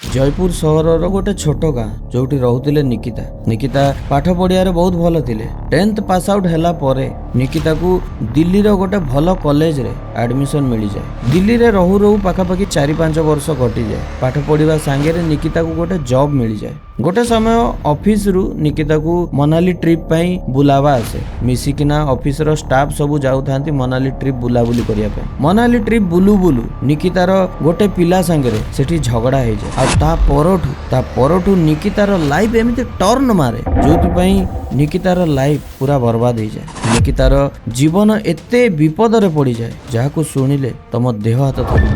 जयपुर सहर गोटे छोट गाँ जो रोते निकिता। निकिता पाठ पढ़िया बहुत भल थे। 10th पास आउट हैला परे निकिता को दिल्ली रो गोटे भल कॉलेज रे एडमिशन मिल जाए। दिल्ली रे रहू रहू पाखापाखि 4-5 वर्ष कटि जाए। पाठ पढ़िया सांगे निकिता को गोटे जॉब मिल जाए। गोटे समय ऑफिस रु निकिता को मनाली ट्रिप पाई बुलावा आसे। मिसिकिना ऑफिस रो स्टाफ सबू जाऊ थांती मनाली ट्रिप बुलाबुली करिया पे। मनाली ट्रिप बुलू बुलू निकितार गोटे पिला सांगे सेठी झगड़ा हो जाए। ता परठू निकितार लाइफ एमती टर्न मारे जो निकितार लाइफ पूरा बर्बाद हो जाए। निकितार जीवन एते विपद रे पड़ी जाए जहाँ को शुणिले तुम देह हाथ थरी।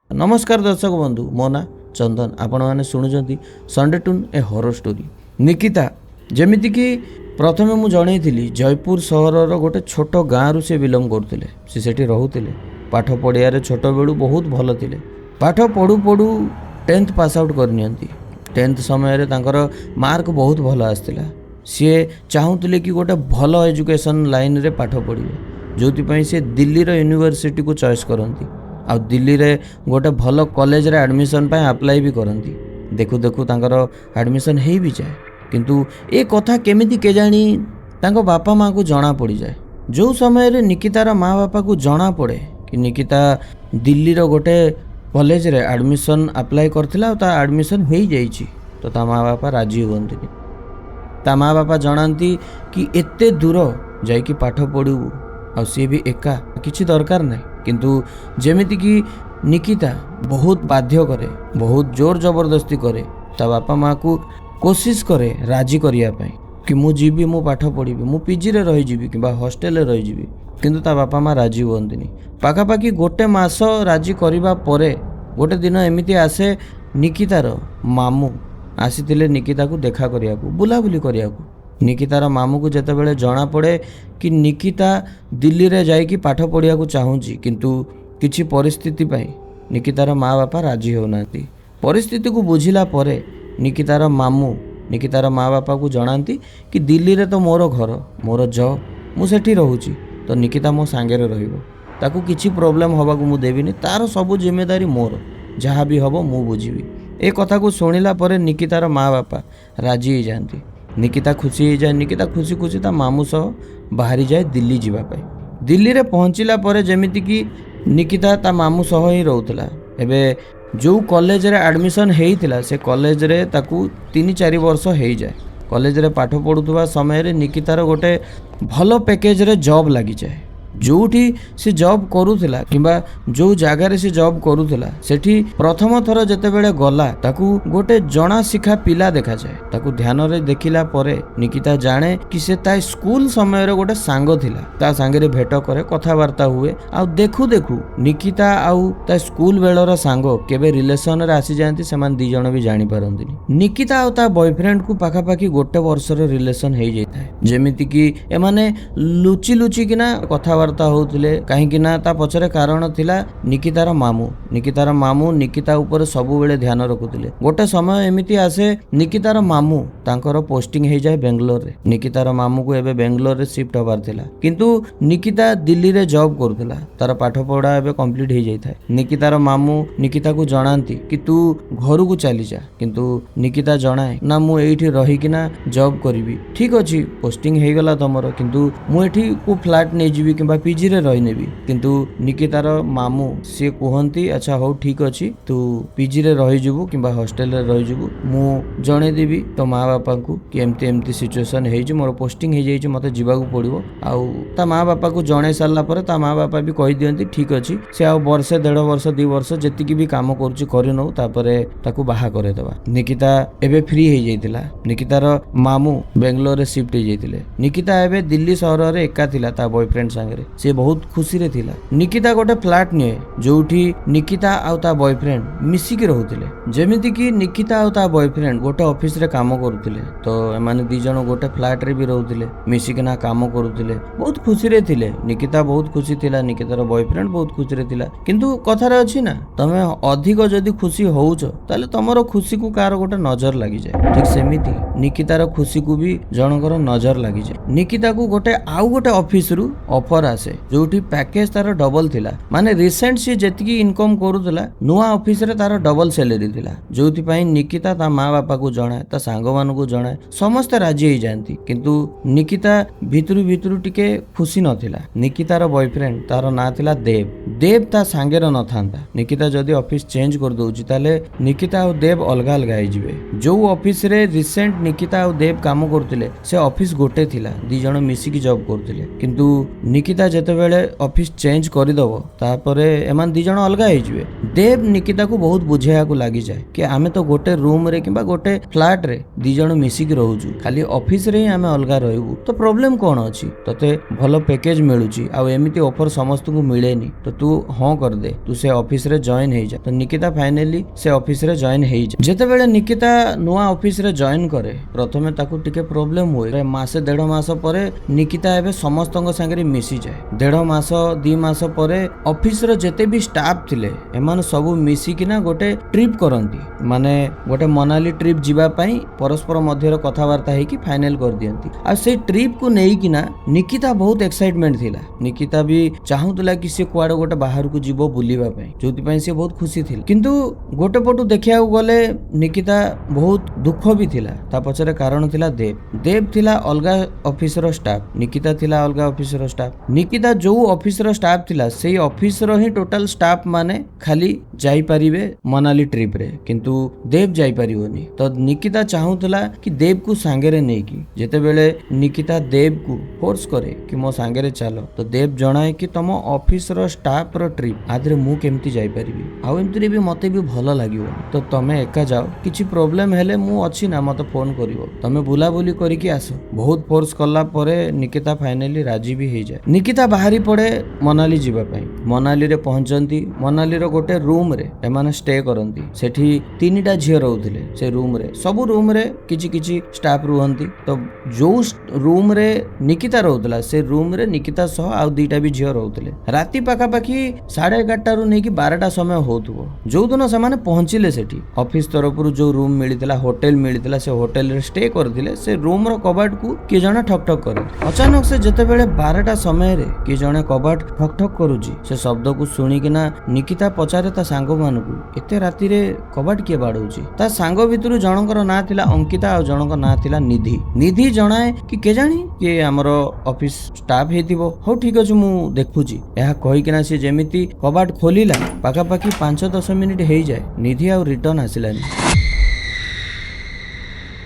नमस्कार दर्शक बंधु, मो ना चंदन। आपण मैंने शुणुंट संडे टून ए हॉरर स्टोरी। निकिता जमीती कि प्रथमे मु जणई जयपुर सहर गोटे छोट गाँ रु से बिलंग करते। से रोते पाठ पढ़िया छोट बेलू बहुत भल थे। पाठ पढ़ू पढ़ू 10th पास आउट करनी। 10th समय मार्क बहुत भल आसला। सी चाहूले कि गोटे भल एजुकेशन लाइन रे पाठ पढ़े जो सी दिल्ली रो यूनिवर्सिटी को चॉइस करती। आ दिल्ली रे गोटे भल कॉलेज रे एडमिशन पाए अप्लाई भी करती। देखू देखू तांकर एडमिशन हो भी जाए। किंतु ए कथा केमिति केजाणी तांको बापा माँ को जना पड़ जाए। जो समय रे निकितार माँ बापा को जना पड़े कि निकिता दिल्ली रो गोटे कॉलेज रे एडमिशन अप्लाई करथिला ता एडमिशन हो जाइछि, तो ता माँ बापा राजी हुअन्ति। ता माँ बापा जनाती कि एते दूर जाइकी पाठ पढ़ू आ सी भी एका किछि दरकार नहीं। किंतु जेमिति कि निकिता बहुत बाध्य करे, बहुत जोर जबरदस्ती करे। ता बापा माँ को कोशिश करे राजी करिया पाई कि मु जीवी, मु पाठ पढ़ी, मु पीजी रे रही जीवी किंबा हॉस्टेल रे रही जीवी। किंतु ता बापा माँ राजी हुअन्तिनी। पाखापाखि गोटे मास राजी करिबा परे गोटे दिन एमिति आसे निकितार मामू आसीथिले निकिता को देखा करिया को, बुलाबुली करिया को। निकितार मामू को जेते बेले जना पड़े कि निकिता दिल्ली रे जाइकी पाठ पढ़िया को चाहूची, किंतु किछि परिस्थिति पाई निकितार माँ बापा राजी होनाती। परिस्थिति को बुझिला परे निकितार मामू निकितार माँ बापा को जनाती कि दिल्ली रे तो मोर घर, मोर जॉब, मु सेठी रहूची, तो निकिता मो सांगे रहिबो। ताकू किछि प्रॉब्लम हवा को मु देबिनी, तार सब जिम्मेदारी मोर, जहाँ भी हबो मु बुझिबी। ए कथा को सुनिला परे निकितार माँ बापा राजी हो जाती। निकिता खुशी हो जाए। निकिता खुशी खुशी ता मामू सह बाहरी जाए दिल्ली जीवा पाए। दिल्ली रे पहुँचला परे जेमिति कि निकिता ता मामू सह ही रहउतला। एबे जो कॉलेज रे एडमिशन हेइतिला से कॉलेज रे ताकू 3-4 वर्ष हो जाए। कॉलेज रे पाठ पढ़ुवा समय रे निकितार गोटे भल पैकेज रे जॉब लगी जाए। जोठी से जॉब करूला किंबा जो जगार से जॉब करूला सेठी प्रथम थर जेते बेले गला ताकू गोटे जना शिखा पिला देखा जाए। ताकू ध्यान रे देखिला परे निकिता जाने कि से ता स्कूल समय रे गोटे सांग थिला। ता सांगे रे भेट करे, कथावार्ता हुए। आ देखू देखू निकिता आउ ता स्कूल बेलर सांग केबे रिलेशन रे आसी जांती सेमान दी जण भी जानि पारंतिनी। निकिता आउ ता बॉयफ्रेंड को पाखापाखि गोटे वर्ष रे रिलेशन हो जाए। जेमिति कि एमाने लुचि लुचि किना कथावार्ता होउतिले। काहेकि ना ता पछरे कारण थिला निकितार मामू निकिता ऊपर सबु बेले ध्यान रखुतिले। गोटे समय एमिति आसे निकितार मामू तांकर पोस्टिंग हो जाए बेंगलोर रे। निकितार मामू को एबे बेंगलोर रे शिफ्ट होबार थिला, किंतु निकिता दिल्ली रे जॉब करथिला। तार पाठ पढ़ा एबे कंप्लीट हो जाय। निकितार मामू निकिता को जणांती कि तू घर को चली जा, किंतु निकिता जणाए ना मु एठी रही किना जॉब करिवि। ठीक अछि, पोस्टिंग हो गला तमरो, किंतु मु एठी को फ्लैट नै जीवी किंबा पीजी रे रही नेबी। किंतु निकितार मामू सी कहती अच्छा हो ठीक अच्छी, तू पीजी रे रही जीवु किंबा हॉस्टेल रे रही जीवु, मु जणे देबी तो माँ बापा को कि एमती एमती सिचुएशन हेजी, मोर पोस्टिंग हो जाइए, मते जीवाकू पड़िबो। आउ ता माँ बापा को जणे सारला परे ता माँ बापा भी कहि दियंती ठीक अच्छी, से आ वर्षे 1.5 वर्ष 2 वर्ष जेतिकी भी काम करूची करि नौ, तापरे ताकू बाहा करे देबा। निकिता एबे फ्री हो जाइतिला। निकितार मामू बेंगलोर रे शिफ्ट हो जाइतिले। निकिता एबे दिल्ली शहर रे एका थिला ता बॉयफ्रेंड संगे। से बहुत खुशी रे थिला। निकिता गोटे फ्लैट निए जोठी निकिता आउ ता बॉयफ्रेंड मिसिकी रहउतिले। जेमिति कि निकिता आउ ता बॉयफ्रेंड गोटे ऑफिस रे काम करूतिले, तो एमाने दी जण गोटे फ्लैट रे भी रहउतिले, मिसिकी ना काम करूतिले। बहुत खुशी रे थिले। निकिता बहुत खुशी थिला, निकितार बॉयफ्रेंड बहुत खुशी रे थिला। किंतु कथा रे अछि ना, तमे अधिक जदी खुशी होउछ ताले तमरो खुशी को कार गोटे नजर लागि जाय। ठीक सेमिति निकितार खुशी को भी जनकर नजर लागि जाय। निकिता को गोटे आउ गोटे ऑफिस रु ऑफर आसे जोठी पैकेज तार डबल थिला माने रिसेंट सी जेतिकी इनकम करूला नुआ ऑफिस रे तार डबल सैलरी थिला जोथि पई निकिता ता माँ बापा को जणाए ता सांग मानू जणाए समस्ते राजी हो जाती किंतु निकिता भितरु भितरु टिके खुशी नथिला। निकितार बॉयफ्रेंड तार ना थिला देव। देव ता सांगेर न थांता। निकिता जदि ऑफिस चेंज कर दउची ताले निकिता और देव अलगा अलगा हो जिवे। जो ऑफिस रे रिसेंट निकिता और देव काम करथिले से ऑफिस गोटे थिला दी जण मिसी की जॉब करथिले किंतु निकिता जते बेले ऑफिस चेंज कर दबो तापरे एमान दी जण अलगा हो जिवे। देव निकिता को बहुत बुझाया को लागी जाए कि आमे तो गोटे रूम रे किबा गोटे फ्लैट रे दी जण मिसी की रहउजु खाली ऑफिस रे आमे अलगा रहबु तो प्रॉब्लम कोन अछि तते भलो पैकेज मिलुची आ एमिति ऑफर समस्त को मिलेनी तो तू हां कर दे तू से ऑफिस रे जॉइन हे जा। तो निकिता फाइनली से ऑफिस रे जॉइन हे जा। जते बेले निकिता नुआ ऑफिस रे जॉइन करे प्रथमे ताकू टिके प्रॉब्लम होय मासे 1.5 मास परे निकिता एबे समस्तंग संगे मिसी जाए। 1.5 मास 2 मास परे ऑफिस रे जते भी स्टाफ थिले एमान सब मिसी किना गोटे ट्रिप करंती माने गोटे मनाली ट्रिप जीवा पई परस्पर मध्य कथावार्ता है कि फाइनल कर दियंती। आ से ट्रिप को नहीं किना निकिता बहुत एक्साइटमेंट थिला। निकिता भी चाहूतला कि से कुआडे गोटे बाहर को जीवो बुलीबा पई जोति पई से बहुत खुशी थिल किंतु गोटे पटु देखिया गले निकिता बहुत दुख भी थिला। ता पछरे कारण थिला देव थिला अलगा ऑफिस रो स्टाफ निकिता थिला अलगा ऑफिस रो स्टाफ। निकिता जो ऑफिस रो स्टाफ थिला सेही ऑफिस रो ही टोटल स्टाफ माने खाली जाई परिबे मनाली ट्रिप रे किंतु देव जाई परिबोनी। तो निकिता चाहूतला कि देव को सांगेरे नै कि जेते बेले निकिता देव को फोर्स करे कि मो सांगेरे चलो तो देव जणाए कि तम ऑफिस रो स्टाफ रो ट्रिप आदरे मु केमती जाई परिबी आ एमती भी मते भी भलो लागियो तो तमे एका जाओ किछि प्रॉब्लम हेले मु अछि ना मते फोन करिवो तमे बुला बुली करी कि आसो। बहुत फोर्स करला परे निकिता फाइनली राजी भी हे जाए। निकिता बाहरी पड़े मनाली जीवा पई। मनाली रे पहुंचंती मनाली रो गोटे रूम रे एमाने स्टे करंती सेठी 3टा झियो रहउथिले से रूम रे सब रूम रे किछि किछि स्टाफ रुहंती तो जो रूम रे निकिता रहउतला से रूम रे निकिता सह आ 2टा भी झियो रहउथिले। राती पाखा पाखी 11:30 रु नै कि 12टा समय होतुबो जो दिन से माने पहुंचिले सेठी ऑफिस तरफ रु जो रूम मिलितला होटल मिलितला से होटल रे स्टे करथिले से रूम रो कबाट को कि जणा ठक ठक करे। अचानक से जते बेले 12टा समय रे कि जणे कबाट ठक ठक करूची से शब्द को सुनी किना निकिता पचारे ता सांग मानकू एते राती रे कबाट के बाडौची। ता सांग भितरु जनकर ना थिला अंकिता आ जनकर ना थिला निधि। निधि जणाए कि के जानी कि हमरो ऑफिस स्टाफ हेतिबो हो ठीक अछि मु देखुची एहा कहि किना से जेमिति कबाट खोलिला पाखा पाखी 5-10 मिनिट हेई जाए निधि आ रिटर्न आसिलानी।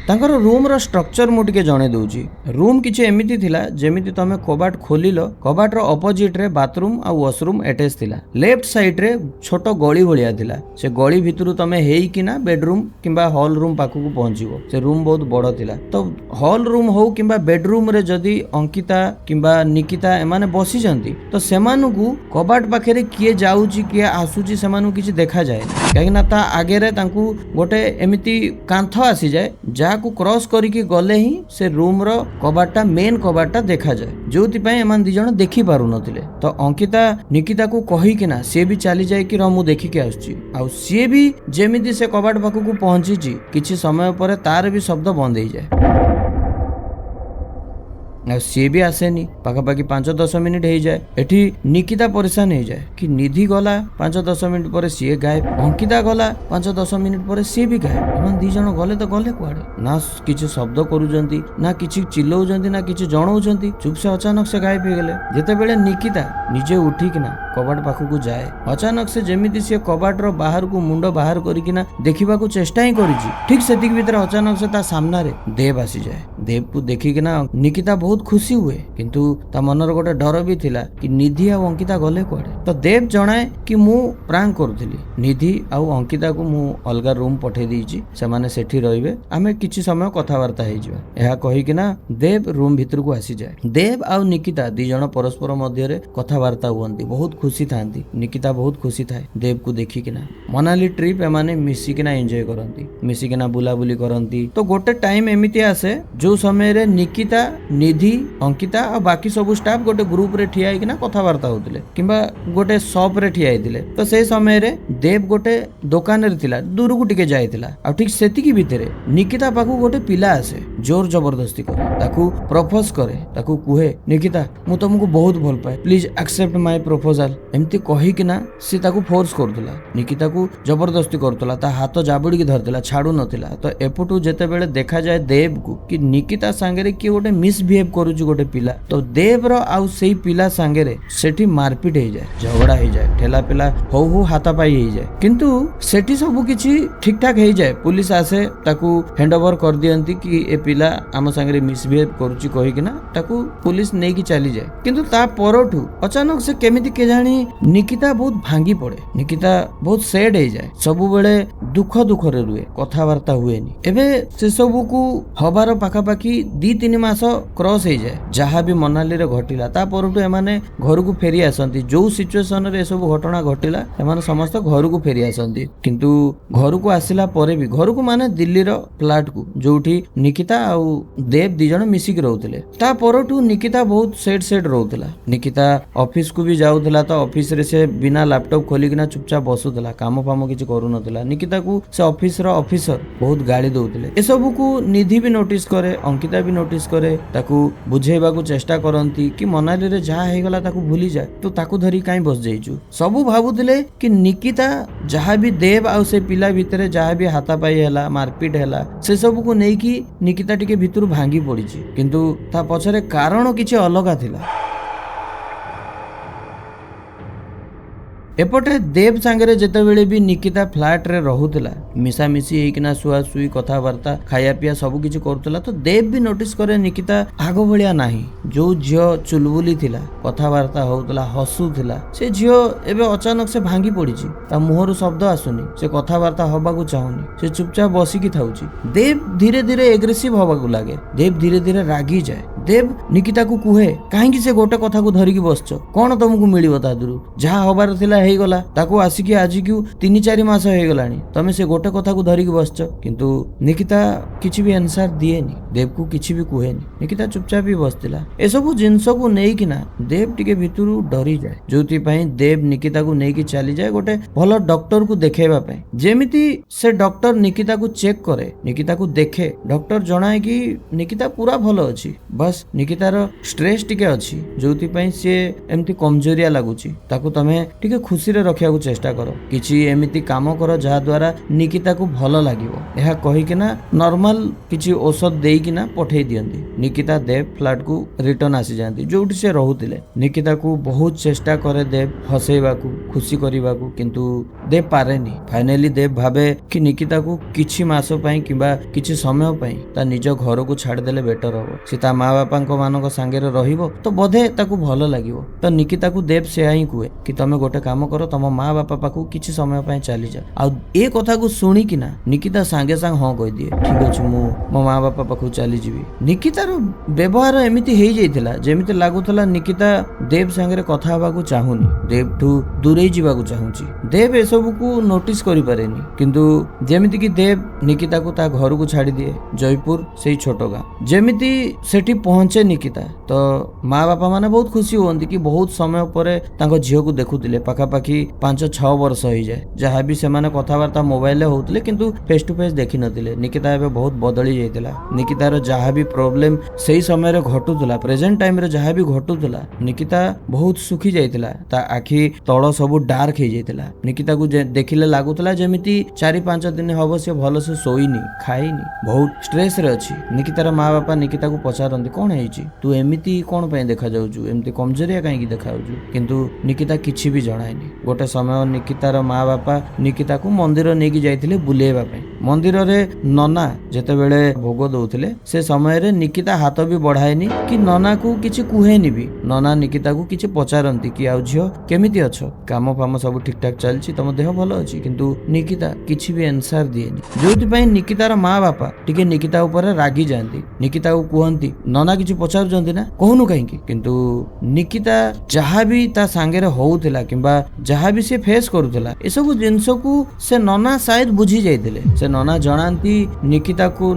तांकर रूम रो स्ट्रक्चर मु टिके जणे दउची। रूम किछि एमिति थिला जेमिति तमे कबाट खोलिलो कबाट रो ऑपोजिट रे बाथरूम आ वॉशरूम अटैच थिला। लेफ्ट साइड रे छोटो गली भलिया थिला से गली भितरु तमे हेई किना बेडरूम किंबा हॉल रूम पाखु को पहुंचीबो। से रूम बहुत बड़ थिला तो हॉल रूम हो किंबा बेडरूम रे जदी अंकिता किंबा निकिता एमाने बसी जंती तो सेमानु को कबाट पाखे रे किए जाउची किए आसुची सेमानु किछि देखा जाय काहे ना ता आगे रे तांकू गोटे एमिति कांथ आसी जाय जा को क्रॉस करिके गले ही से रूम रो कबाटा मेन कबाटा देखा जाए जोति पय एमान 2 जण देखि पारु नथिले। तो अंकिता निकिता को कहि कि ना से भी चली जाए कि रमु देखि के आछी आ से भी जेमिति से कबाट पाखु को पहुंची जी किछि समय परे तार भी शब्द बंद हो जाए सी भी आसेनी पाखापाखि 5-10 मिनिट हो जाए। एठी निकिता परेशान हो जाए कि निधि गला 5-10 मिनिट पर सी गायब अंकिता गला 5-10 मिनिट पर सी भी गायब एमान 2 जण गले तो गले कुआडे ना किछि शब्द करूजंती ना किछि चिल्लाउजंती ना किछि जणाउजंती चुप से अचानक से गायब हो गले। जेते बेले निकिता निजे उठिकिना कबाट पाखु को जाए अचानक से जेमिति से कबाट रो बाहर को मुंडो बाहर करिकिना देखिबा को चेष्टा ही करिछि ठीक सेतिक भीतर अचानक से ता सामना रे देव आसी जाए। देव को देखिकिना निकिता बहुत खुशी हुए किंतु ता मनर गोटे डर भी थिला कि निधि आ अंकिता गले कुआडे। तो देव जणाए कि मु प्रांक करथिली निधि आ अंकिता को मु अलगा रूम पठे दीची से माने सेठी रहिबे आमे किछि समय कथावार्ता हे जिवा एहा कहि कि ना देव रूम भीतर को आसी जाए। देव आ निकिता 2 जण परस्पर मध्य रे कथावार्ता हुअंती बहुत खुशी थांती। निकिता बहुत खुशी थाए देव को देखि कि ना मनाली ट्रिप ए माने मिसी कि ना एन्जॉय करंती मिसी कि ना बुला बुली करंती। तो गोटे टाइम एमिति आसे जो समय रे निकिता निधि अंकिता और बाकी सब स्टाफ गोटे ग्रुप रे ठिया कि ना कथावार्ता होतिले किंबा गोटे शॉप रे ठिया हेतिले। तो से समय रे देव गोटे दुकान रे थिला दूर को टिके जायतिला आ ठीक सेति की भितरे निकिता पाखु गोटे पिला आसे जोर जबरदस्ती करे ताकू प्रपोज करे ताकू कुहे निकिता मु तुमको बहुत भल पाए प्लीज एक्सेप्ट माय प्रपोजल एमती कही कि ना सी ताकू फोर्स करतला निकिता को जबरदस्ती करतला ता हाथ जाबुड़ी की धरतला छाड़ू नथिला तो एपटू जेते बेले देखा जाए देव को कि निकिता सांगरे कि गोटे मिसबिहेव करूची गोटे पिला तो देव रो आउ सेई पिला सांगरे सेठी मारपीट हो जाए झगड़ा हो जाए ठेला पिला हो हाथापाई हो जाए किंतु सेठी सब किछि ठीक ठाक हो जाए पुलिस आसे ताकू हैंडओवर कर दियंती कि ए पिला आम सांगरे मिसबिहेव करूची कहि कि ना ताकू पुलिस नै कि चली जाए किंतु ता परठू अचानक से केमिति के जानी निकिता बहुत भांगी पड़े निकिता बहुत सैड हो जाए सब बेले दुख रे रुए कथाबार्ता हुएनी एबे से सब को हबार पाखापाखी 2-3 मास क्रॉस हो जाए जहाँ भी मनाली रे घटिला ता परठू एमाने घर को फेरी आसंती जो सिचुएशन रे सब घटना घटिला एमाने समस्त घर को फेरी आसंती किंतु घर को आसिला परे भी घर को माने दिल्ली रो फ्लैट को जोठी निकिता आउ देव दी जण मिसिक रहउतले ता परठू निकिता बहुत सेड रहउतला निकिता ऑफिस को भी जाउतला तो ऑफिस रे से बिना लैपटॉप खोलिकिना चुपचाप बसुतला काम फाम किछि करू नतला निकिता को से ऑफिस रो ऑफिसर बहुत गाली दउतले ए सब को निधि भी नोटिस करे अंकिता भी नोटिस करे ताकू बुझेबा को चेष्टा करंती कि मनाली रे जहा हे गला ताकू भूली जाए तो ताकू धरी काई बस जाइछु सब भाबुतले कि निकिता जहा भी देव आ से पिला भितरे जहा भी हाथा पाई हैला मारपीट हैला से सब को नै कि निकिता टिके भितरु भांगी पड़िछि किंतु ता पछरे कारण किछि अलगा थिला एपटे देव सांगरे जेतेबेले भी निकिता फ्लैट रे रहुतला मिसामिसी होइकिना सुआ सुई कथाबार्ता खाया पिया सब किछि करतला तो देव भी नोटिस करे निकिता आगो भलिया नाही जो झियो चुलबुली थिला कथाबार्ता होतला हसुथिला से झियो एबे अचानक से भांगी पड़िछि ता मुहरु शब्द आसुनी से कथाबार्ता होबा को चाहुनी से चुपचाप बसी की थाउछि देव धीरे धीरे एग्रेसिव होबा को लागे देव धीरे धीरे रागी जाए देव निकिता को कुहे काहेकि से गोटे कथा को धरिकी बसछ कोन तुमको मिलिबो ता दुरु जहा होबार थिला हेई गला ताको आसिकी आज क्यों 3-4 मास हो गलानी तमे से गोटे कथा को धरिकी बसछ किंतु निकिता किछि भी आंसर दिएनी देव को किछि भी कुहेनी निकिता चुपचाप ही बसतिला ए सब जिंस को नै कि ना देव टिके भितरु डरी जाए जोति पई देव निकिता को नै कि चली जाए गोटे भलो डॉक्टर को देखेबा पई जेमिति से डॉक्टर निकिता को चेक करे निकिता को देखे डॉक्टर जणाए कि निकिता पूरा भलो अछि बस निकितार स्ट्रेस टिके अछि जोति पई से एमती कमजोरिया लागुछि ताको तमे टिके खुशी रे रखिया को चेष्टा करो किछि एमिति काम करो जहा द्वारा निकिता को भलो लागिवो एहा कहि कि ना नॉर्मल किछि औषध देई कि ना पठेई दियंती निकिता देव फ्लैट को रिटर्न आसी जांती जोठी से रहउतिले निकिता को बहुत चेष्टा करे देव हसेबा को खुशी करिबा को किंतु देव पारेनी फाइनली देव भाबे कि निकिता को किछि मासो पई किबा किछि समय पई ता निज घर को छाड़ देले बेटर हो सीता माँ बापा मानक सांगे रहिबो तो बोधे ताकू भलो लागिवो तो निकिता को देव से ही कुए कि तमे गोटे काम करो तम माँ बापा पाखु किछि समय पई चली जा आ ए कथा को सुनी कि ना निकिता सांगे सांग हां कहि दिए ठीक अछि मो माँ बापा पाखु चली जीवी निकितार व्यवहार एमिति हेई जाइतिला जेमिति लागुतला निकिता देव सांगे कथा हबा को चाहुनी देव ठू दूरे जीवा को चाहुची देव ए सब को नोटिस करि पारेनी किंतु जेमिति कि देव निकिता को ता घर को छाड़ी दिए जयपुर सेही छोटो गां जेमिति सेठी पहुंचे निकिता तो माँ बापा माने बहुत खुशी होंती कि बहुत समय परे तांको झियो को देखुतिले पाखापाखी 5-6 वर्ष हो जाए जहाँ भी सेमाने कथाबार्ता मोबाइल होउतले किंतु फेस टू फेस देखि नथिले निकिता एबे बहुत बदली जाइतिला निकितार जहाँ भी प्रॉब्लम सही समय रे घटुतला प्रेजेंट टाइम रे जहाँ भी घटुतला निकिता बहुत सुखी जाइतिला ता आखि तळ सब डार्क हो जाइतिला निकिता को देखिले लागुतला जेमिति 4-5 दिन हबो से भलो से सोईनी खाईनी बहुत स्ट्रेस रे अछि निकितार माँ बापा निकिता को पचारंती कोन हेछि तू एमिति कोन पय देखा जाउछु एमिति कमजोरिया काहे कि देखा जाउछु किंतु निकिता किछि भी जणायनी गोटे समय निकितार माँ बापा निकिता को मंदिर नेकी जाइतिले बुलेबा पय मंदिर रे नना जेते बेले भोग दउथिले से समय रे निकिता हाथ भी बढ़ाएनी कि नना को किछि कुहेनी भी नना निकिता को किछि पचारंती कि आउ झियो केमिति अछो काम फाम सब ठीक ठाक चलछि तम देह भलो अछि किंतु निकिता किछि भी आंसर दिएनी जोति पय निकितार माँ बापा टिके निकिता ऊपर रागी जांती निकिता को कुहंती नना किछि पचार जंती ना कहनु काहे कि किंतु निकिता जहाँ भी ता सांगे रे होउथिला किबा ଯାହା ବି ସେ ଫେସ୍ କରୁଥିଲା ଏସବୁ ଜିନିଷକୁ ସେ ନନା ସାୟଦ ବୁଝି ଯାଇଥିଲେ। ସେ ନନା ଜଣାନ୍ତି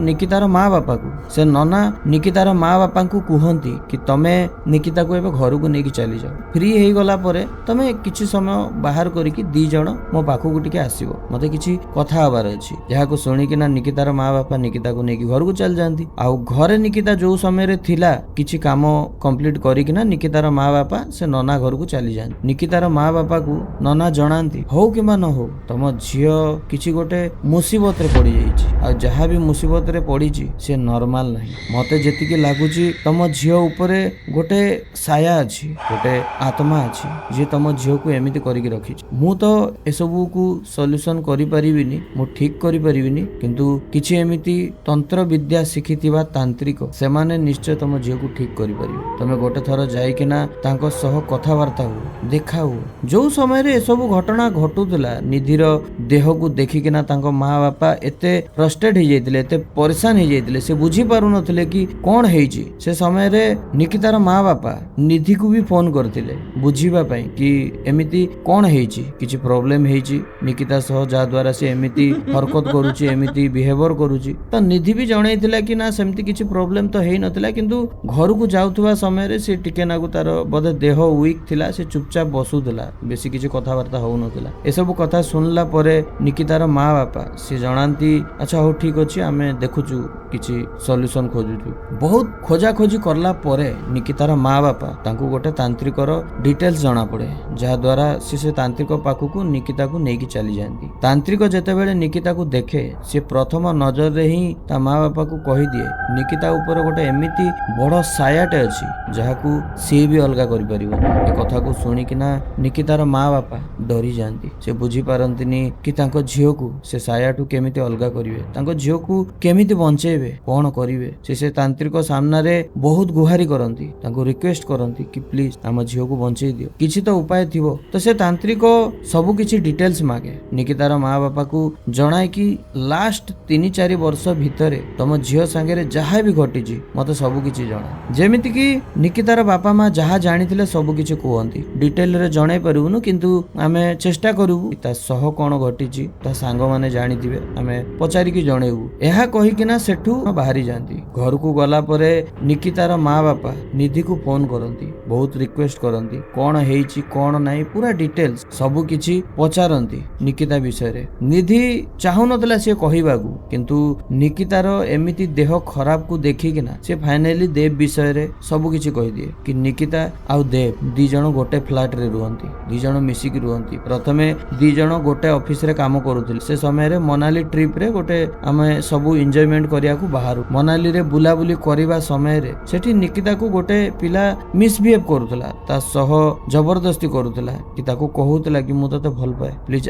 ନିକିତାର ମା ବାପାକୁ। ସେ ନନା ନିକିତାର ମା ବାପାଙ୍କୁ କୁହନ୍ତି କି ତମେ ନିକିତାକୁ ଏବେ ଘରକୁ ନେଇକି ଚାଲିଯାଅ, ଫ୍ରି ହେଇଗଲା ପରେ ତମେ କିଛି ସମୟ ବାହାର କରିକି 2 ଜଣ ମୋ ପାଖକୁ ଟିକେ ଆସିବ, ମତେ କିଛି କଥା ହବାର ଅଛି। ଯାହାକୁ ଶୁଣିକିନା ନିକିତାର ମା ବାପା ନିକିତାକୁ ନେଇକି ଘରକୁ ଚାଲି ଯାଆନ୍ତି। ଆଉ ଘରେ ନିକିତା ଯୋଉ ସମୟରେ ଥିଲା କିଛି କାମ କମ୍ପ୍ଲିଟ କରିକିନା ନିକିତାର ମା ବାପା ସେ ନନା ଘରକୁ ଚାଲି ଯାଆନ୍ତି। ନିକିତାର ମା ବାପାକୁ ନନା ଜଣାନ୍ତି ହଉ କିମ୍ବା ନ ହଉ ତମ ଝିଅ କିଛି ଗୋଟେ ମୁସିବତରେ ପଡିଯାଇଛି, ଆଉ ଯାହା ବି ମୁସିବତରେ ପଡିଛି ସେ ନର୍ମାଲ ନାହିଁ। ମତେ ଯେତିକି ଲାଗୁଛି ତମ ଝିଅ ଉପରେ ଗୋଟେ ସାୟା ଅଛି, ଗୋଟେ ଆତ୍ମା ଅଛି ଯିଏ ତମ ଝିଅକୁ ଏମିତି କରିକି ରଖିଛି। ମୁଁ ତ ଏସବୁକୁ ସଲ୍ୟୁସନ କରିପାରିବିନି, ମୁଁ ଠିକ କରିପାରିବିନି, କିନ୍ତୁ କିଛି ଏମିତି ତନ୍ତ୍ର ବିଦ୍ୟା ଶିଖିଥିବା ତାନ୍ତ୍ରିକ ସେମାନେ ନିଶ୍ଚୟ ତମ ଝିଅକୁ ଠିକ କରିପାରିବେ। ତମେ ଗୋଟେ ଥର ଯାଇକିନା ତାଙ୍କ ସହ କଥାବାର୍ତ୍ତା ହୁଅ, ଦେଖା ହୁଅ। ଯୋଉ ସମୟରେ ଏସବୁ ଘଟଣା ଘଟୁଥିଲା ନିଧିର ଦେହକୁ ଦେଖିକିନା ତାଙ୍କ ମା ବାପା ଏତେ ଫ୍ରଷ୍ଟ୍ରେଟ ହେଇଯାଇଥିଲେ, ଏତେ ପରେଶାନ ହେଇଯାଇଥିଲେ, ସେ ବୁଝି ପାରୁନଥିଲେ କି କଣ ହେଇଛି। ସେ ସମୟରେ ନିକିତାର ମା ବାପା ନିଧିକୁ ବି ଫୋନ କରିଥିଲେ ବୁଝିବା ପାଇଁ କି ଏମିତି କଣ ହେଇଛି, କିଛି ପ୍ରୋବ୍ଲେମ ହେଇଛି ନିକିତା ସହ ଯାହା ଦ୍ୱାରା ସେ ଏମିତି ହରକତ କରୁଛି, ଏମିତି ବିହେଭିୟର କରୁଛି। ତ ନିଧି ବି ଜଣେଇଥିଲା କି ନା ସେମିତି କିଛି ପ୍ରୋବ୍ଲେମ ତ ହେଇନଥିଲା, କିନ୍ତୁ ଘରକୁ ଯାଉଥିବା ସମୟରେ ସେ ଟିକେ ନାକୁ ତାର ବୋଧେ ଦେହ ୱିକ୍ ଥିଲା, ସେ ଚୁପଚାପ ବସୁଥିଲା, ବେଶୀ କିଛି କଥାବାର୍ତ୍ତା ହଉନଥିଲା। ଏସବୁ କଥା ଶୁଣିଲା ପରେ ନିକିତାର ମା ବାପା ସେ ଜଣାନ୍ତି ଆଚ୍ଛା ହଉ ଠିକ ଅଛି, ଆମେ ଦେଖୁଛୁ କିଛି ସଲ୍ୟୁସନ ଖୋଜୁଛୁ। ବହୁତ ଖୋଜାଖୋଜି କଲା ପରେ ନିକିତାର ମା ବାପା ତାଙ୍କୁ ଗୋଟେ ତାନ୍ତ୍ରିକର ଡିଟେଲ୍ସ ଜଣା ପଡେ, ଯାହାଦ୍ୱାରା ସେ ତାନ୍ତ୍ରିକ ପାଖକୁ ନିକିତାକୁ ନେଇକି ଚାଲିଯାଆନ୍ତି। ତାନ୍ତ୍ରିକ ଯେତେବେଳେ ନିକିତାକୁ ଦେଖେ ସେ ପ୍ରଥମ ନଜରରେ ହିଁ ତା ମା ବାପାକୁ କହିଦିଏ ନିକିତା ଉପରେ ଗୋଟେ ଏମିତି ବଡ ସାୟାଟେ ଅଛି ଯାହାକୁ ସିଏ ବି ଅଲଗା କରିପାରିବନି। ଏ କଥାକୁ ଶୁଣିକିନା ନିକିତାର ମା ବାପା ଡରି ଯାଆନ୍ତି। ସେ ବୁଝିପାରନ୍ତିନି କି ତାଙ୍କ ଝିଅକୁ ସେ ସାୟାଠୁ କେମିତି ଅଲଗା କରିବେ, ତାଙ୍କ ଝିଅକୁ କେମିତି ବଞ୍ଚେଇବେ, କଣ କରିବେ। ସେ ତାନ୍ତ୍ରିକ ସାମ୍ନାରେ ବହୁତ ଗୁହାରି କରନ୍ତି, ତାଙ୍କୁ ରିକ୍ୱେଷ୍ଟ କରନ୍ତି କି ପ୍ଲିଜ ଆମ ଝିଅକୁ ବଞ୍ଚେଇ ଦିଅ, କିଛି ତ ଉପାୟ ଥିବ। ତ ସେ ତାନ୍ତ୍ରିକ ସବୁ କିଛି ଡିଟେଲ୍ସ ମାଗେ, ନିକିତାର ମା ବାପାକୁ ଜଣାଏ କି ଲାଷ୍ଟ 3-4 ବର୍ଷ ଭିତରେ ତମ ଝିଅ ସାଙ୍ଗରେ ଯାହା ବି ଘଟିଛି ମତେ ସବୁ କିଛି ଜଣା। ଯେମିତି କି ନିକିତାର ବାପା ମା ଯାହା ଜାଣିଥିଲେ ସବୁ କିଛି କୁହନ୍ତି, ଡିଟେଲରେ ଜଣାଇ ପାରିବୁନୁ କିନ୍ତୁ ଆମେ ଚେଷ୍ଟା କରିବୁ ତା ସହ କଣ ଘଟିଛି ତା ସାଙ୍ଗମାନେ ଜାଣିଥିବେ ଆମେ ପଚାରିକି ଜଣେଇବୁ। ଏହା କହିକିନା ସେଠୁ ବାହାରି ଯାଆନ୍ତି। ଘରକୁ ଗଲା ପରେ ନିକିତାର ମା ବାପା ନିଧିକୁ ଫୋନ କରନ୍ତି, ବହୁତ ରିକ୍ୱେଷ୍ଟ କରନ୍ତି କଣ ହେଇଛି କଣ ନାହିଁ, ପୁରା ଡିଟେଲ୍ସ ସବୁ କିଛି ପଚାରନ୍ତି ନିକିତା ବିଷୟରେ। ନିଧି ଚାହୁଁନଥିଲା ସିଏ କହିବାକୁ, କିନ୍ତୁ ନିକିତାର ଏମିତି ଦେହ ଖରାପକୁ ଦେଖିକିନା ସେ ଫାଇନାଲି ଦେବ ବିଷୟରେ ସବୁ କିଛି କହିଦିଏ କି ନିକିତା ଆଉ ଦେବ 2 ଜଣ ଗୋଟେ ଫ୍ଲାଟରେ ରୁହନ୍ତି, 2 ଜଣ ମିଶିକି ରୁହନ୍ତି। ପ୍ରଥମେ 2 ଜଣ ଗୋଟେ ଅଫିସରେ କାମ କରୁଥିଲେ। ସେ ସମୟରେ ମନାଲି ଟ୍ରିପରେ ଗୋଟେ ଆମେ ସବୁ ଏନ୍ଜୟମେଣ୍ଟ କରିବାକୁ ବାହାରୁ ମନାଲିରେ ବୁଲାବୁଲି କରିବା ସମୟରେ ସେଠି ନିକିତାକୁ ଗୋଟେ ପିଲା ମିସବିହେଭ କରୁଥିଲା, ତା ସହ ଜବରଦସ୍ତି କରୁଥିଲା କି ତାକୁ କହୁଥିଲା କି ମୁଁ ତତେ ଭଲ ପାଏ, ପ୍ଲିଜ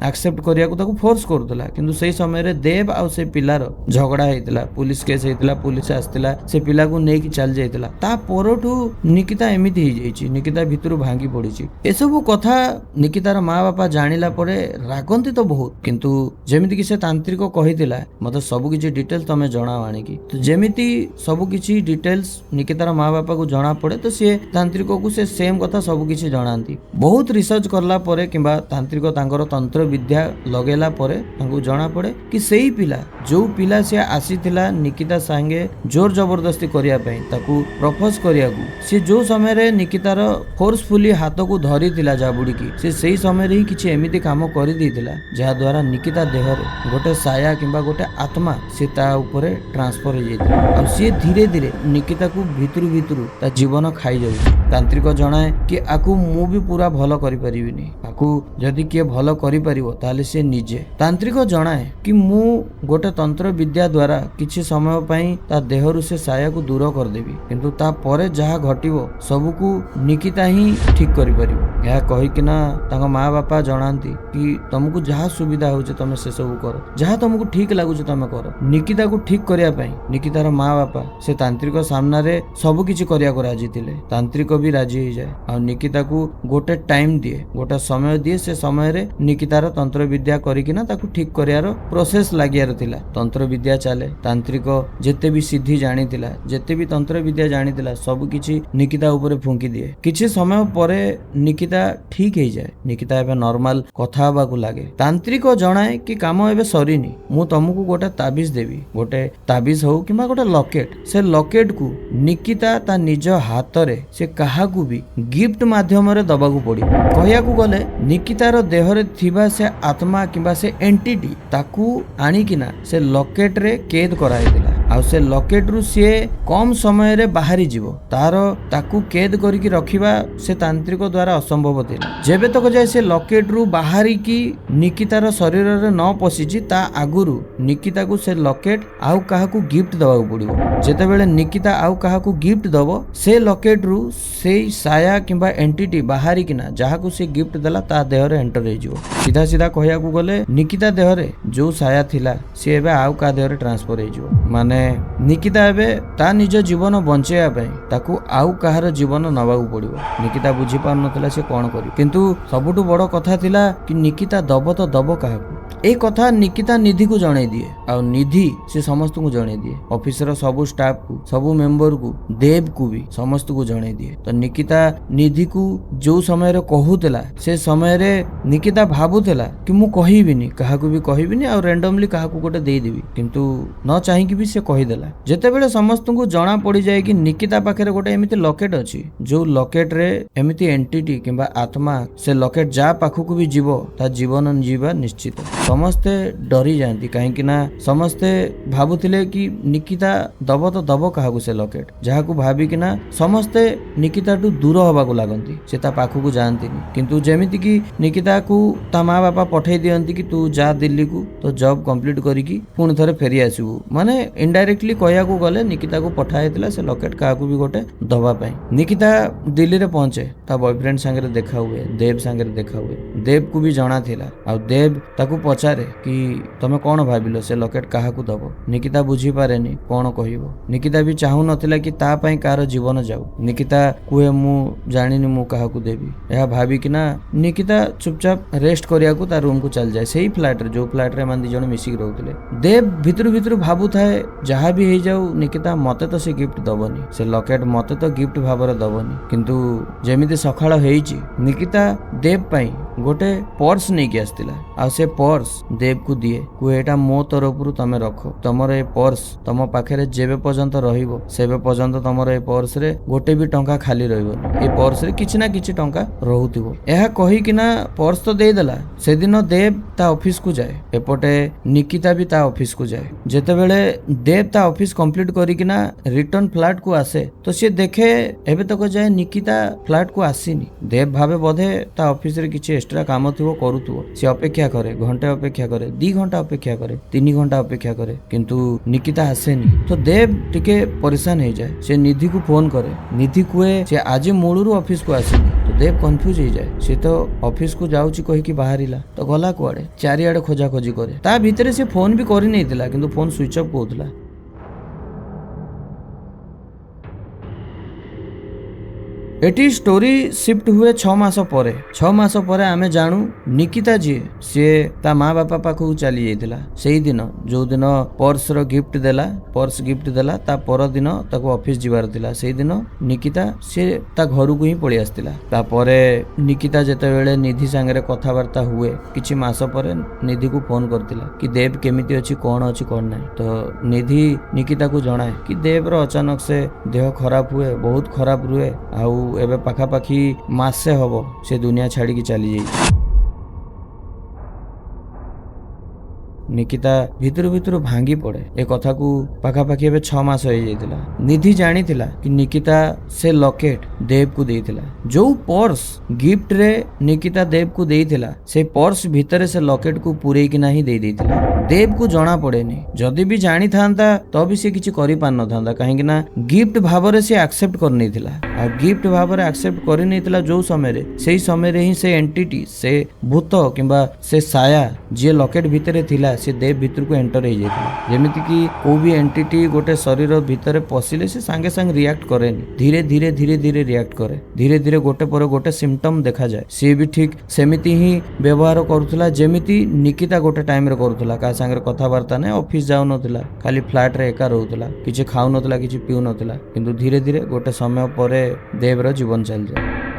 ଆକ୍ସେପ୍ଟ କରିବାକୁ ତାକୁ ଫୋର୍ସ କରୁଥିଲା। କିନ୍ତୁ ସେଇ ସମୟରେ ଦେବ ଆଉ ସେ ପିଲାର ଝଗଡା ହେଇଥିଲା, ପୁଲିସ କେସ୍ ହେଇଥିଲା, ପୁଲିସ ଆସିଥିଲା, ସେ ପିଲାକୁ ନେଇକି ଚାଲି ଯାଇଥିଲା। ତା ପରଠୁ ନିକିତା ଏମିତି ହେଇଯାଇଛି, ନିକିତା ଭିତରୁ ଭାଙ୍ଗି ପଡିଛି। ଏସବୁ କଥା ନିକିତାର ମା ବାପା ଜାଣିଲା ପରେ ରାଗନ୍ତି ତ ବହୁତ, କିନ୍ତୁ ଯେମିତି କି ସେ ତାନ୍ତ୍ରିକ କହିଥିଲା ମତେ ସବୁ କିଛି ଡିଟେଲ୍ସ ତମେ ଜଣାଅ ଆଣିକି। ତ ଯେମିତି ସବୁ କିଛି ଡିଟେଲ୍ସ ନିକିତାର ମା ବାପାକୁ ଜଣା ପଡେ ତ ସିଏ ତାନ୍ତ୍ରିକକୁ ସେ ସେମ କଥା ସବୁ କିଛି ଜଣାନ୍ତି। ବହୁତ ରିସର୍ଚ୍ଚ କଲା ପରେ କିମ୍ବା ତାନ୍ତ୍ରିକ ତାଙ୍କର ତନ୍ତ୍ର ବିଦ୍ୟା ଲଗେଇଲା ପରେ ତାଙ୍କୁ ଜଣା ପଡେ କି ସେଇ ପିଲା ଯୋଉ ପିଲା ସେ ଆସିଥିଲା ନିକିତା ସାଙ୍ଗେ ଜୋର ଜବରଦସ୍ତି କରିବା ପାଇଁ, ତାକୁ ପ୍ରପୋଜ କରିବାକୁ, ସେ ଯୋଉ ସମୟରେ ନିକିତାର ଫୋର୍ସଫୁଲି ହାତକୁ ଧରିଥିଲା ଜାବୁଡିକି, ସେ ସେଇ ସମୟରେ ହିଁ କିଛି ଏମିତି କାମ କରିଦେଇଥିଲା ଯାହା ଦ୍ୱାରା ନିକିତା ଦେହରେ ଗୋଟେ ସାୟା କିମ୍ବା ଗୋଟେ ଆତ୍ମା ସେ ତା ଉପରେ ଟ୍ରାନ୍ସଫର ହେଇଯାଇଥିଲା। ଆଉ ସିଏ ଧୀରେ ଧୀରେ ନିକିତାକୁ ଭିତରୁ ଭିତରୁ ତା ଜୀବନ ଖାଇଯାଉଛି। ତାନ୍ତ୍ରିକ ଜଣାଏ କି ଆକୁ ମୁଁ ବି ପୁରା ଭଲ କରିପାରିବିନି, ଆକୁ ଯଦି କିଏ ଭଲ କରିପାରିବ ତାହେଲେ ସେ ନିଜେ। ତାନ୍ତ୍ରିକ ଜଣାଏ କି ମୁଁ ଗୋଟେ ତନ୍ତ୍ର ବିଦ୍ୟା ଦ୍ୱାରା କିଛି ସମୟ ପାଇଁ ତା ଦେହରୁ ସେ ସାୟାକୁ ଦୂର କରିଦେବି, କିନ୍ତୁ ତାପରେ ଯାହା ଘଟିବ ସବୁକୁ ନିକିତା ହିଁ ଠିକ କରିପାରିବ। ଏହା କହିକିନା ତାଙ୍କ ମା ବାପା ଜଣାନ୍ତି କି ତମକୁ ଯାହା ସୁବିଧା ହଉଛି ତମେ ସେସବୁ କର, ଯାହା ତମକୁ ଠିକ ଲାଗୁଛି ତମେ କର। ନିକିତାକୁ ଠିକ କରିବା ପାଇଁ ନିକିତାର ମା ବାପା ସେ ତାନ୍ତ୍ରିକ ସାମ୍ନାରେ ସବୁ କିଛି କରିବାକୁ ରାଜି ଥିଲେ। ତାନ୍ତ୍ରିକ ବି ରାଜି ହେଇଯାଏ ଆଉ ନିକିତାକୁ ଗୋଟେ ଟାଇମ ଦିଏ, ଗୋଟେ ସମୟ ଦିଏ। ସେ ସମୟରେ ନିକିତାର ତନ୍ତ୍ର ବିଦ୍ୟା କରିକିନା ତାକୁ ଠିକ କରିବାର ପ୍ରୋସେସ ଲାଗିବାର ଥିଲା। ତନ୍ତ୍ର ବିଦ୍ୟା ଚାଲେ, ତାନ୍ତ୍ରିକ ଯେତେ ବି ସିଦ୍ଧି ଜାଣିଥିଲା, ଯେତେ ବି ତନ୍ତ୍ର ବିଦ୍ୟା ଜାଣିଥିଲା ସବୁ କିଛି ନିକିତା ଉପରେ ଫୁଙ୍କି ଦିଏ। କିଛି ସମୟ ପରେ ନିକିତା ठीक हो जाए। निकिता एबे नॉर्मल कथा हबा को लागे। तांत्रिक जणाए कि काम एबे सरीनी, मु तुमको गोटे ताबिज देवी। गोटे ताबिज हो कि गोटे लकेट, से लकेट को निकिता ता निज हाथ रे से काहाकू भी गिफ्ट माध्यम रे दबाकू पड़ी। कहया को गले निकितार देहरे थिबा से आत्मा किंबा से एंटिटी ताकू आनी किना से लकेट रे कैद कराई दिला। आउ से लकेट रु सी कम समय रे बाहरी जीवो, तार ताकू कैद करिकी रखिबा से तांत्रिक द्वारा असंभव थिला। जेबे तक जाय से लकेट रु बाहरी की निकितार शरीर रे न पसिची ता आगुरु निकिता को से लकेट आउ काहाकू गिफ्ट दबाकू पड़िबो। जेते बेले निकिता आउ काहाकू गिफ्ट दबो, से लकेट रु से साया किंबा एंटिटी बाहरी किना जाहाकू से गिफ्ट देला ता देह रे एंटर हो जिवो। सीधा सीधा कहया को गले निकिता देह रे जो साया थिला से एबे आउ का देह रे ट्रांसफर हो जिवो। माने निकिता एबे ता निज जीवन बंचेया पई ताकू आउ काहार जीवन नबाकू पड़िबो। निकिता बुझी पार नथिला से कोन करी, किंतु सबुटु बड़ कथा थिला कि निकिता दब तो दब काहाकू। ए कथा निकिता निधि को जणे दिए, आ निधि से समस्त को जणे दिए। ऑफिसर सबु स्टाफ को, सबु मेंबर को, देव को भी समस्त को जणे दिए। तो निकिता निधि को जो समय रे कहूतला से समय रे निकिता भाबुतला कि मु कहिबिनी, काहाकू भी कहिबिनी आ रैंडमली काहाकू गोटे देई देबी, किंतु न चाहि कि भी से कहिदेला। जेते बेले समस्त को जणा पड़ी जाए कि निकिता पाखरे गोटे एमिति लकेट अछि, जो लकेट रे एमिति एंटिटी किंबा आत्मा से लकेट जा पाखकू भी जीवो ता जीवन जीवा निश्चित। समस्ते डरी जाती कहीं ना समस्ते भाबुथिले कि निकिता दब तो दब काहाकू से लकेट, जहाकू भाबिकिना समस्ते निकिता टू दूर हवा को लागंती, से ता पाखकू जानतीनी। किंतु जेमिति कि निकिता को ता माँ बापा पठेई दियंती कि तू जा दिल्ली को तो जॉब कंप्लीट करिकी पुणी थरे फेरी आसबू। माने इनडायरेक्टली कहया को गले निकिता को पठाइथिला से लकेट काहाकू भी गोटे दबा पई। निकिता दिल्ली रे पहुंचे, ता बॉयफ्रेंड संगे देखा हुए, देव संगे देखा हुए। देव को भी जणा थिला, आ देव ताकू पचारे कि तमे कौन भाबिलो से लकेट काहाकू दबो। निकिता बुझी पारेनी कौन कहिबो। निकिता भी चाहू नथिला कि ता पई कार जीवन जाऊ। निकिता कुए मु जानिनी मु काहाकू देबी, एहा भाबी कि ना निकिता चुपचाप रेस्ट करिया को ता रूम को चल जाए। सेही फ्लैट रे जो फ्लैट रे मान दी जण मिसिक रहउतले। देव भितरु भितरु भाबु थाए जहा भी हे जाऊ निकिता मते तो से गिफ्ट दबनी, से लकेट मते तो गिफ्ट भाବରେ दबनी। किंतु जेमिति सखाळ हेइची निकिता देव पई गोटे पर्स नेकी आस्तिला, आ से पर्स देव को दिए को एटा मो तरफ तमे रखो, तमर ए पर्स तम पाखे जेबे पर्यंत रहिबो सेबे पर्यंत तमर ए पर्स रे गोटे भी टंका खाली रहिबो। ए पर्स रे किछि ना किछि टंका रहउतिबो। एहा कहि किना पर्स तो दे देला। से दिन देव ता ऑफिस को जाए, एपटे निकिता भी ता ऑफिस को जाए। जेते बेले देव ता ऑफिस कंप्लीट करी किना रिटर्न फ्लैट को आसे तो से देखे एबे तक जाए निकिता फ्लैट को आसीनी। देव भाबे बोधे ता ऑफिस रे किछि एक्स्ट्रा काम थिबो करूथुबो। से अपेक्षा करे, घंटे अपेक्षा करे, 2 घंटा अपेक्षा करे, 3 घंटा अपेक्षा करे, किंतु निकिता आसेनी। तो देव टिके परेशान हो जाए। से निधि को फोन करे, निधि कुए से आज मूलरू ऑफिस को आसेनी। तो देव कंफ्यूज हो जाए, से तो ऑफिस को जाउची कहि कि बाहरिला तो गला कुआडे, चारिआडे खोजा खोजी करे। ता भितरे से फोन भी करि नै दिला, किंतु फोन स्विच ऑफ होतला। एटी स्टोरी शिफ्ट हुए 6 मास परे। 6 मास परे आमे जानू निकिता जी से ता माँ बापा पाखु चली जाइतिला। सेही दिन जो दिन पर्स रो गिफ्ट देला, पर्स गिफ्ट देला ता पर दिन ताको ऑफिस जिबार थिला। सेही दिन निकिता से ता घर को ही पळि आस्तिला। ता परे निकिता जेते बेले निधि संगे कथा वार्ता हुए किछि मास परे निधि को फोन करतिला कि देव केमिति अछि, कोन अछि, कोन नै। तो निधि निकिता को जणाए कि देव रो अचानक से देह खराब हुए, बहुत खराब रुए, आउ एबे पाखापाखी मासे हबो से दुनिया छाड़ी की चली जाई। निकिता भितरु भितरु भांगी पड़े। ए कथा को पाखापाखी एबे 6 मास हो जाइतिला। निधि जानी थिला कि निकिता से लकेट देव को देइथिला। जो पर्स गिफ्ट रे निकिता देव को देइथिला, से पर्स भितरे से लकेट को पुरे कि नाही दे देइथिला। देव को जणा पड़ेनी। जदि भी जानी थांता तो भी से किछि करि पान न थांता, काहे कि ना गिफ्ट भाबरे से एक्सेप्ट कर नै थिला। आ गिफ्ट भाबरे एक्सेप्ट करि नै थिला जो समय रे, सेही समय रे ही से एंटिटी, से भूत किंबा से साया जे लकेट भितरे थिला से देव भितर को एंटर हो जाइथिला। जेमिति कि को भी एंटिटी गोटे शरीर भितर पसिले से संगे संग रिएक्ट करेनी, धीरे धीरे धीरे धीरे रिएक्ट करे। धीरे धीरे गोटे पर गोटे सिम्पटम देखा जाए। से भी ठीक सेमिति ही व्यवहार करूथला जेमिति निकिता गोटे टाइम रे करूथला। का संगे कथा वार्ता नै, ऑफिस जाउ नथिला, खाली फ्लैट रे एका रहउथला, किछि खाउ नथिला, किछि पिउ नथिला। किंतु धीरे धीरे गोटे समय परे देव रो जीवन चल जाए।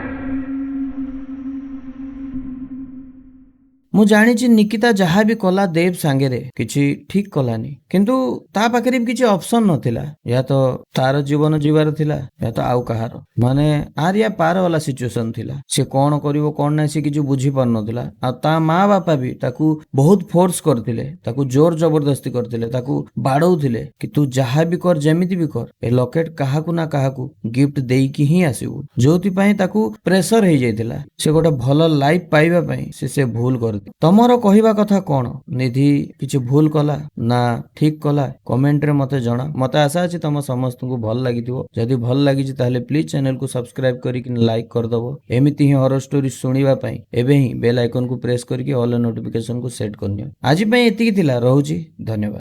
ମୁଁ ଜାଣିଛି ନିକିତା ଯାହା ବି କଲା ଦେବ ସାଙ୍ଗରେ କିଛି ଠିକ କଲାନି, କିନ୍ତୁ ତା ପାଖରେ ବି କିଛି ଅପସନ ନଥିଲା। ୟା ତ ତାର ଜୀବନ ଯିବାର ଥିଲା, ୟା ତ ଆଉ କାହାର, ମାନେ ଆର ୟା ପାର ବାଲା ସିଚୁଏସନ ଥିଲା। ସେ କଣ କରିବ କଣ ନାହିଁ ସେ କିଛି ବୁଝି ପାରୁନଥିଲା। ଆଉ ତା ମା ବାପା ବି ତାକୁ ବହୁତ ଫୋର୍ସ କରିଥିଲେ, ତାକୁ ଜୋର ଜବରଦସ୍ତି କରିଥିଲେ, ତାକୁ ବାଡଉଥିଲେ କି ତୁ ଯାହା ବି କର ଯେମିତି ବି କର ଏ ଲକେଟ କାହାକୁ ନା କାହାକୁ ଗିଫ୍ଟ ଦେଇକି ହିଁ ଆସିବୁ, ଯୋଉଥିପାଇଁ ତାକୁ ପ୍ରେସର ହେଇଯାଇଥିଲା। ସେ ଗୋଟେ ଭଲ ଲାଇଫ ପାଇବା ପାଇଁ ସେ ଭୁଲ କରିଥିଲା। ତମର କହିବା କଥା କଣ? ନିଧି କିଛି ଭୁଲ କଲା ନା ଠିକ କଲା? କମେଣ୍ଟରେ ମତେ ଜଣା। ମତେ ଆଶା ଅଛି ତମ ସମସ୍ତଙ୍କୁ ଭଲ ଲାଗିଥିବ। ଯଦି ଭଲ ଲାଗିଛି ତାହେଲେ ପ୍ଲିଜ ଚ୍ୟାନେଲକୁ ସବସ୍କ୍ରାଇବ କରିକି ଲାଇକ୍ କରିଦବ। ଏମିତି ହିଁ ହରର ଷ୍ଟୋରି ଶୁଣିବା ପାଇଁ ଏବେ ହିଁ ବେଲ ଆଇକନକୁ ପ୍ରେସ କରିକି ଅଲ ନୋଟିଫିକେସନକୁ ସେଟ୍ କରିନିଅ। ଆଜି ପାଇଁ ଏତିକି ଥିଲା, ରହୁଛି, ଧନ୍ୟବାଦ।